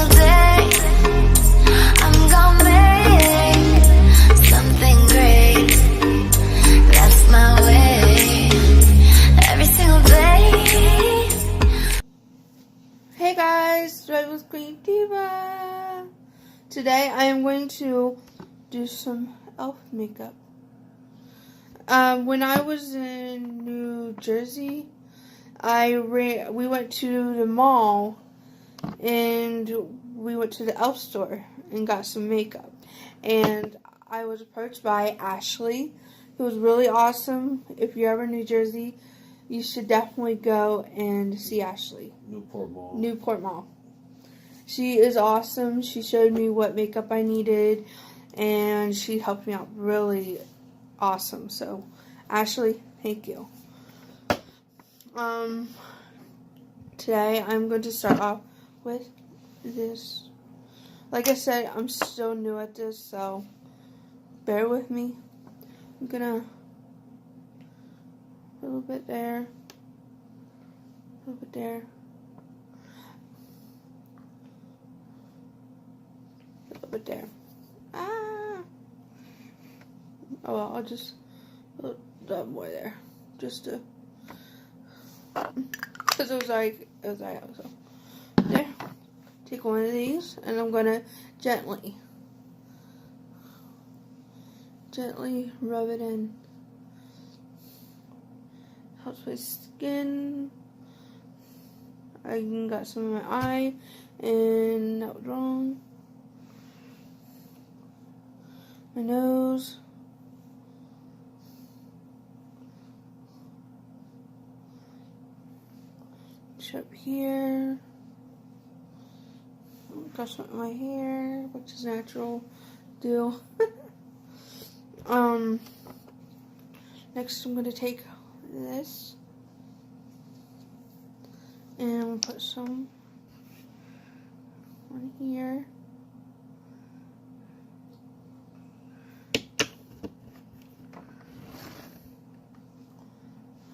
single day I'm gonna make something great. That's my way. Every single day. Hey guys, Red with Queen Diva. Today I am going to do some elf makeup. When I was in New Jersey, we went to the mall and we went to the elf store and got some makeup. And I was approached by Ashley. It was really awesome. If you're ever in New Jersey, you should definitely go and see Ashley. Newport Mall. She is awesome. She showed me what makeup I needed, and she helped me out really awesome. So, Ashley, thank you. Today I'm going to start off with this. Like I said, I'm still new at this, so bear with me. I'm gonna a little bit there, a little bit there, a little bit there. Oh well, I'll just a little more there, just to, because it was like so. There. Take one of these, and I'm gonna gently rub it in. Helps my skin. I even got some in my eye, and that was wrong. My nose. Up here. Got some in my hair, which is natural. Deal. Next I'm gonna take this and I'm gonna put some on here.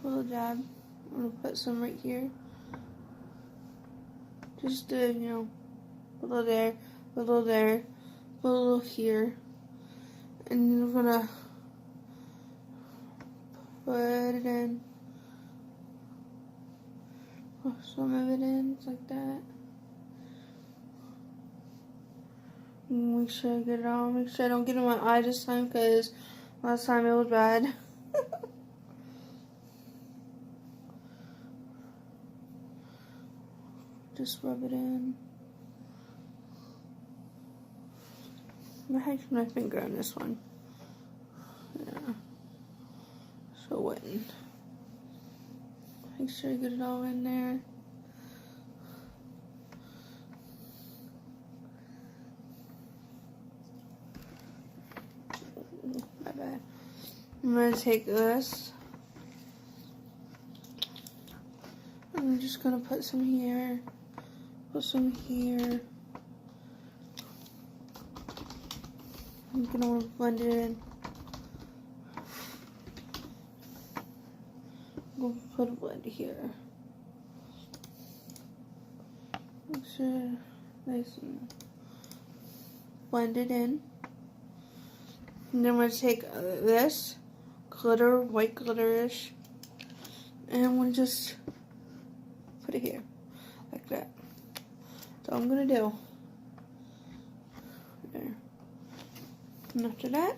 A little dab. I'm gonna put some right here. Just to, a little there, a little there, a little here. And I'm gonna put it in. Put some of it in, like that. Make sure I get it on. Make sure I don't get it in my eye this time, because last time it was bad. Just rub it in. I had my finger on this one. Yeah. So wet. Make sure you get it all in there. My bad. I'm gonna take this. I'm just gonna put some here. Put some here. I'm gonna blend it in. I'm gonna put a blend here. Make sure nice and blend it in. And then I'm gonna take this glitter, white glitter-ish, and I'm gonna just put it here, like that. That's all I'm gonna do. There. And after that,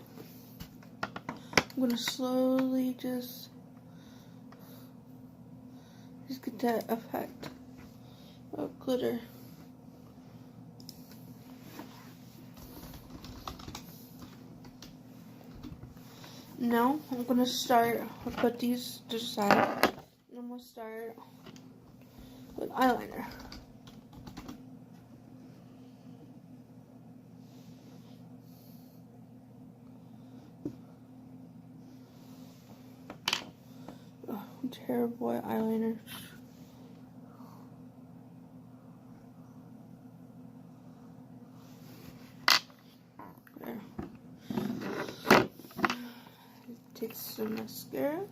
I'm gonna slowly just get that effect of glitter. Now I'm gonna start. I'll put these to the side. And I'm gonna start with eyeliner. Terrible eyeliner. There. Take some mascara.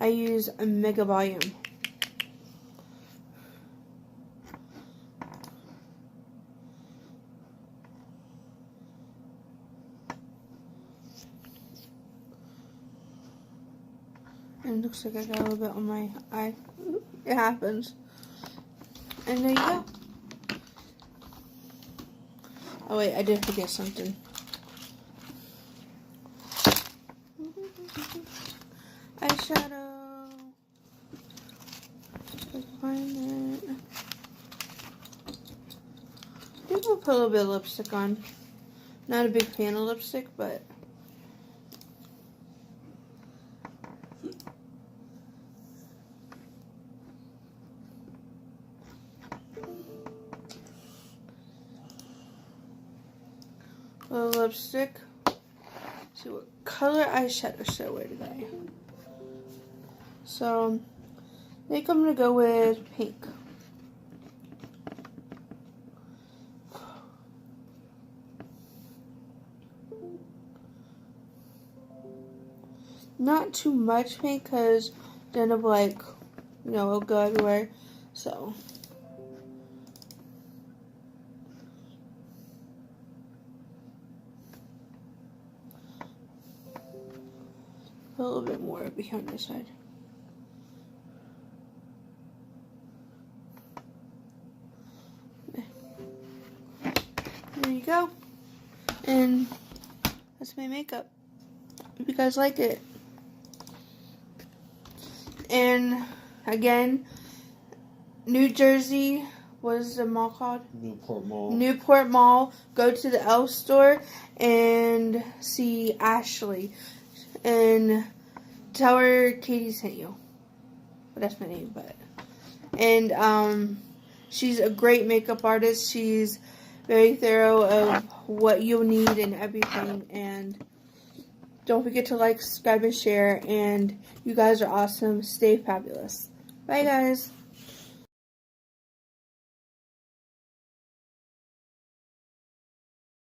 I use a Mega Volume. And it looks like I got a little bit on my eye. It happens. And there you go. Oh wait, I did forget something. Eyeshadow. Let's find it. I think we'll put a little bit of lipstick on. Not a big fan of lipstick, but a little lipstick. See what color eyeshadow should I wear today. So I think I'm gonna go with pink. Not too much pink because then it'll like, you know, it'll go everywhere. So a little bit more behind this side. There you go. And that's my makeup. Hope you guys like it. And again, New Jersey, what is the mall called? Newport Mall. Newport Mall. Go to the Elf store and see Ashley. And tell her Katie sent you. Well, that's my name, but. And she's a great makeup artist. She's very thorough of what you'll need and everything. And don't forget to like, subscribe, and share. And you guys are awesome. Stay fabulous. Bye, guys.